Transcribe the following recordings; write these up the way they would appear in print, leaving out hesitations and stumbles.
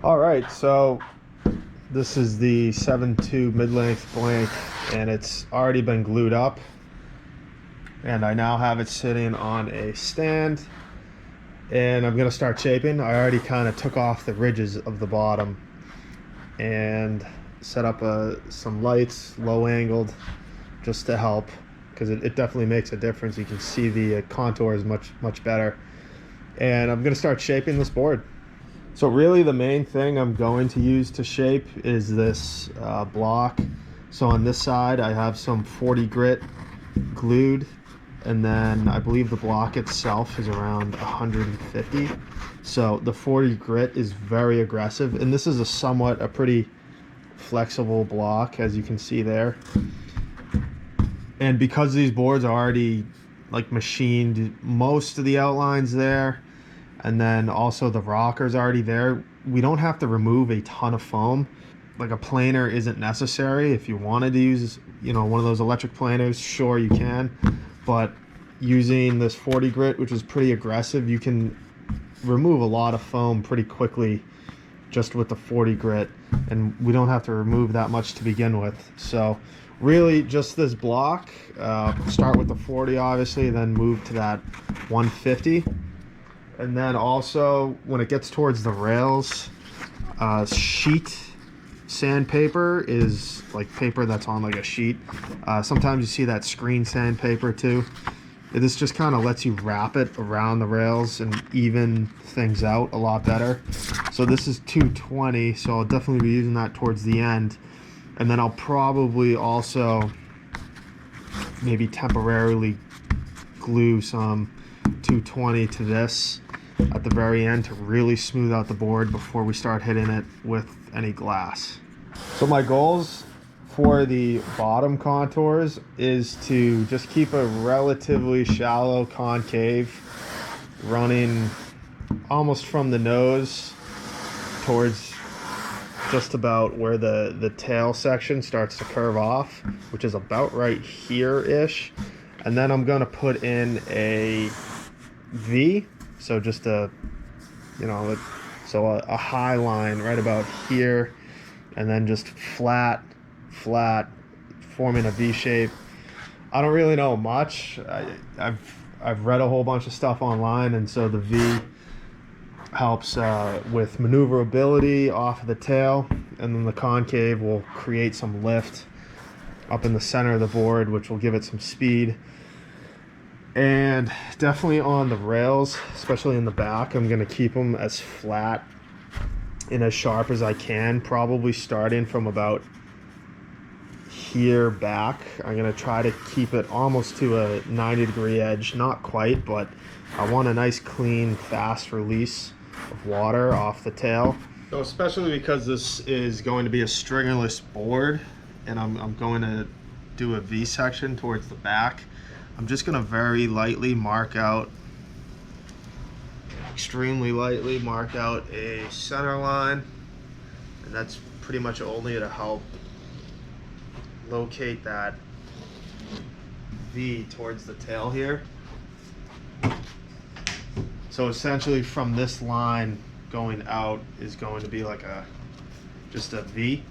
All right, so this is the 7.2 mid-length blank, and it's already been glued up. And I now have it sitting on a stand, and I'm gonna start shaping. I already kind of took off the ridges of the bottom and set up some lights, low angled, just to help, because it definitely makes a difference. You can see the contours much better. And I'm gonna start shaping this board. So really the main thing I'm going to use to shape is this block. So on this side I have some 40 grit glued, and then I believe the block itself is around 150. So the 40 grit is very aggressive, and this is a pretty flexible block, as you can see there. And because these boards are already like machined, most of the outlines there, and then also the rocker's already there, we don't have to remove a ton of foam. Like a planer isn't necessary. If you wanted to use, one of those electric planers, sure you can, but using this 40 grit, which is pretty aggressive, you can remove a lot of foam pretty quickly just with the 40 grit, and we don't have to remove that much to begin with. So really just this block, start with the 40 obviously, then move to that 150. And then also when it gets towards the rails, sheet sandpaper is like paper that's on like a sheet. Sometimes you see that screen sandpaper too. This just kind of lets you wrap it around the rails and even things out a lot better. So this is 220, so I'll definitely be using that towards the end. And then I'll probably also maybe temporarily glue some 220 to this at the very end to really smooth out the board before we start hitting it with any glass. So my goals for the bottom contours is to just keep a relatively shallow concave running almost from the nose towards just about where the tail section starts to curve off, which is about right here-ish. And then I'm gonna put in a V, so just a high line right about here, and then just flat, forming a V shape. I don't really know much. I've read a whole bunch of stuff online, and so the V helps with maneuverability off of the tail, and then the concave will create some lift up in the center of the board, which will give it some speed. And definitely on the rails, especially in the back, I'm going to keep them as flat and as sharp as I can, probably starting from about here back. I'm going to try to keep it almost to a 90-degree edge, not quite, but I want a nice clean fast release of water off the tail. So especially because this is going to be a stringerless board and I'm going to do a V section towards the back, I'm just going to very lightly mark out, extremely lightly mark out a center line, and that's pretty much only to help locate that V towards the tail here. So essentially from this line going out is going to be like just a V.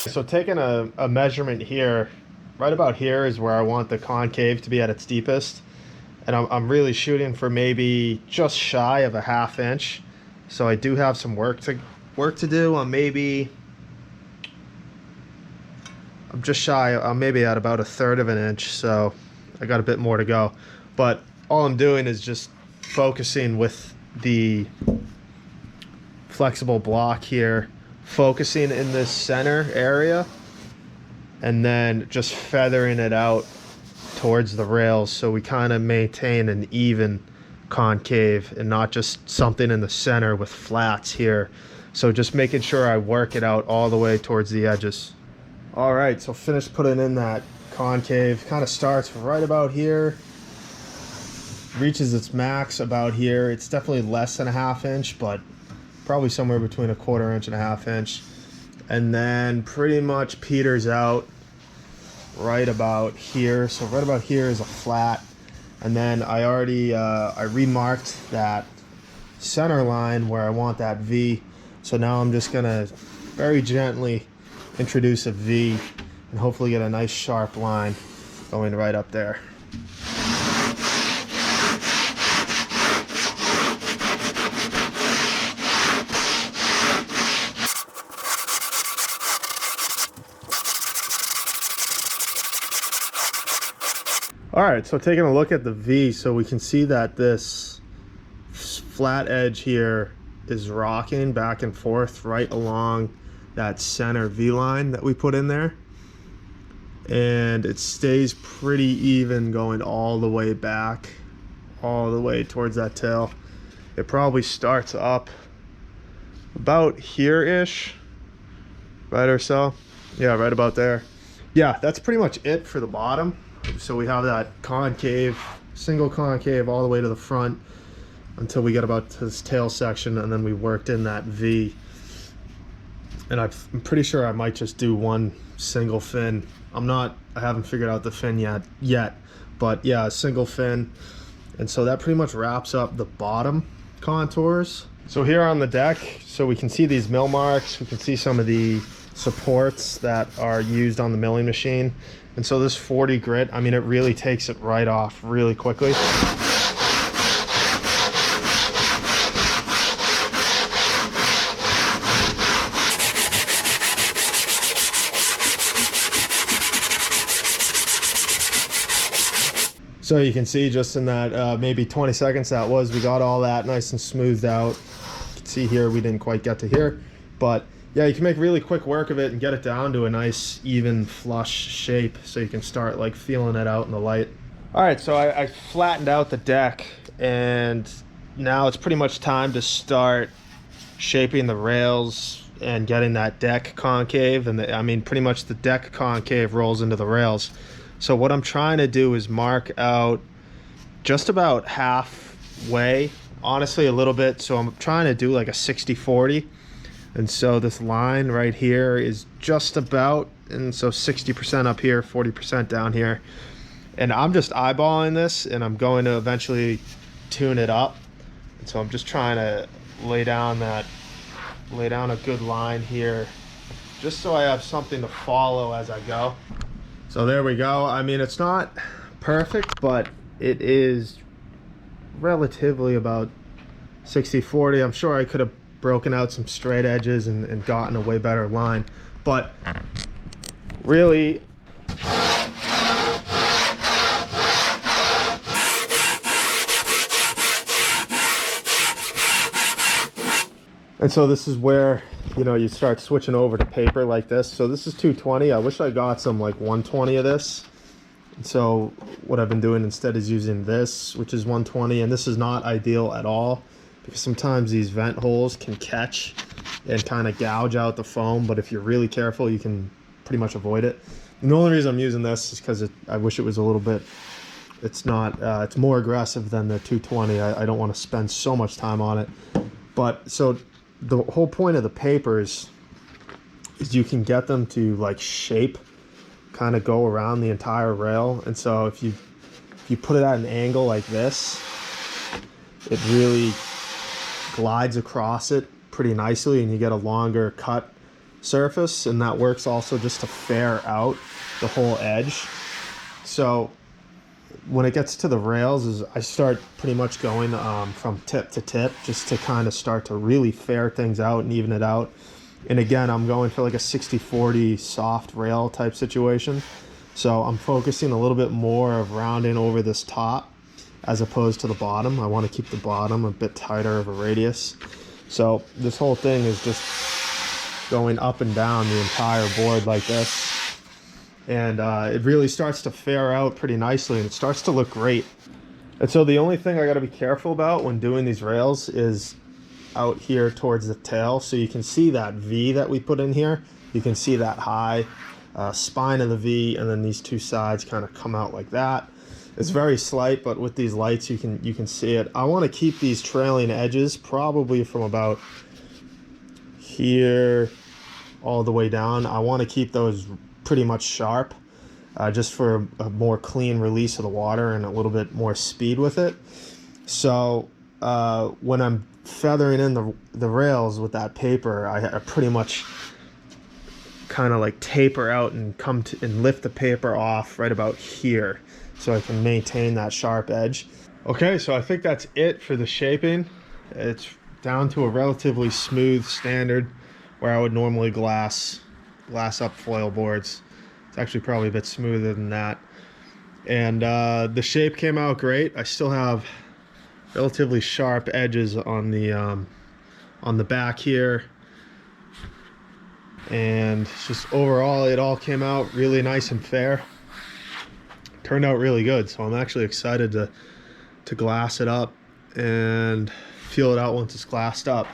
So taking a measurement here, right about here is where I want the concave to be at its deepest, and I'm really shooting for maybe just shy of a ½ inch. So I do have some work to do. I'm just shy. I'm maybe at about 1/3 of an inch, so I got a bit more to go. But all I'm doing is just focusing with the flexible block here, focusing in this center area, and then just feathering it out towards the rails so we kind of maintain an even concave and not just something in the center with flats here. So just making sure I work it out all the way towards the edges. All right, so finished putting in that concave. Kind of starts right about here, reaches its max about here. It's definitely less than a 1/2 inch, but probably somewhere between a 1/4 inch and a 1/2 inch. And then pretty much peters out right about here. So right about here is a flat. And then I already, I remarked that center line where I want that V. So now I'm just gonna very gently introduce a V and hopefully get a nice sharp line going right up there. All right, so taking a look at the V, so we can see that this flat edge here is rocking back and forth right along that center V line that we put in there. And it stays pretty even going all the way back, all the way towards that tail. It probably starts up about here-ish, right or so. Yeah, right about there. Yeah, that's pretty much it for the bottom. So we have that concave, single concave all the way to the front until we get about to this tail section, and then we worked in that V. And I'm pretty sure I might just do one single fin. I haven't figured out the fin yet, but yeah, a single fin. And so that pretty much wraps up the bottom contours. So here on the deck, so we can see these mill marks, we can see some of the supports that are used on the milling machine. And so this 40 grit, I mean, it really takes it right off really quickly. So you can see just in that maybe 20 seconds that was, we got all that nice and smoothed out. You can see here we didn't quite get to here, but yeah, you can make really quick work of it and get it down to a nice even flush shape so you can start like feeling it out in the light. All right, so I flattened out the deck, and now it's pretty much time to start shaping the rails and getting that deck concave. And I mean, pretty much the deck concave rolls into the rails. So what I'm trying to do is mark out just about halfway, honestly a little bit. So I'm trying to do like a 60-40. And so this line right here is just about, and so 60% up here, 40% down here. And I'm just eyeballing this, and I'm going to eventually tune it up. And so I'm just trying to lay down a good line here, just so I have something to follow as I go. So there we go. I mean, it's not perfect, but it is relatively about 60-40. I'm sure I could have broken out some straight edges and gotten a way better line, but really and so this is where, you know, you start switching over to paper like this. So this is 220. I wish I got some like 120 of this. And so what I've been doing instead is using this, which is 120, and this is not ideal at all, because sometimes these vent holes can catch and kind of gouge out the foam, but if you're really careful, you can pretty much avoid it. And the only reason I'm using this is because I wish it was a little bit, it's more aggressive than the 220. I don't want to spend so much time on it. But so the whole point of the papers is you can get them to like shape, kind of go around the entire rail. And so if you put it at an angle like this, it really glides across it pretty nicely, and you get a longer cut surface, and that works also just to fair out the whole edge. So when it gets to the rails, is I start pretty much going from tip to tip, just to kind of start to really fair things out and even it out. And again, I'm going for like a 60-40 soft rail type situation. So I'm focusing a little bit more of rounding over this top as opposed to the bottom. I want to keep the bottom a bit tighter of a radius. So this whole thing is just going up and down the entire board like this. And it really starts to fare out pretty nicely, and it starts to look great. And so the only thing I got to be careful about when doing these rails is out here towards the tail. So you can see that V that we put in here. You can see that high spine of the V, and then these two sides kind of come out like that. It's very slight, but with these lights you can see it. I want to keep these trailing edges probably from about here all the way down. I want to keep those pretty much sharp, just for a more clean release of the water and a little bit more speed with it. So when I'm feathering in the rails with that paper, I pretty much kind of like taper out and and lift the paper off right about here, so I can maintain that sharp edge. Okay, so I think that's it for the shaping. It's down to a relatively smooth standard where I would normally glass up foil boards. It's actually probably a bit smoother than that. And the shape came out great. I still have relatively sharp edges on the back here. And just overall, it all came out really nice and fair. Turned out really good, so I'm actually excited to glass it up and feel it out once it's glassed up.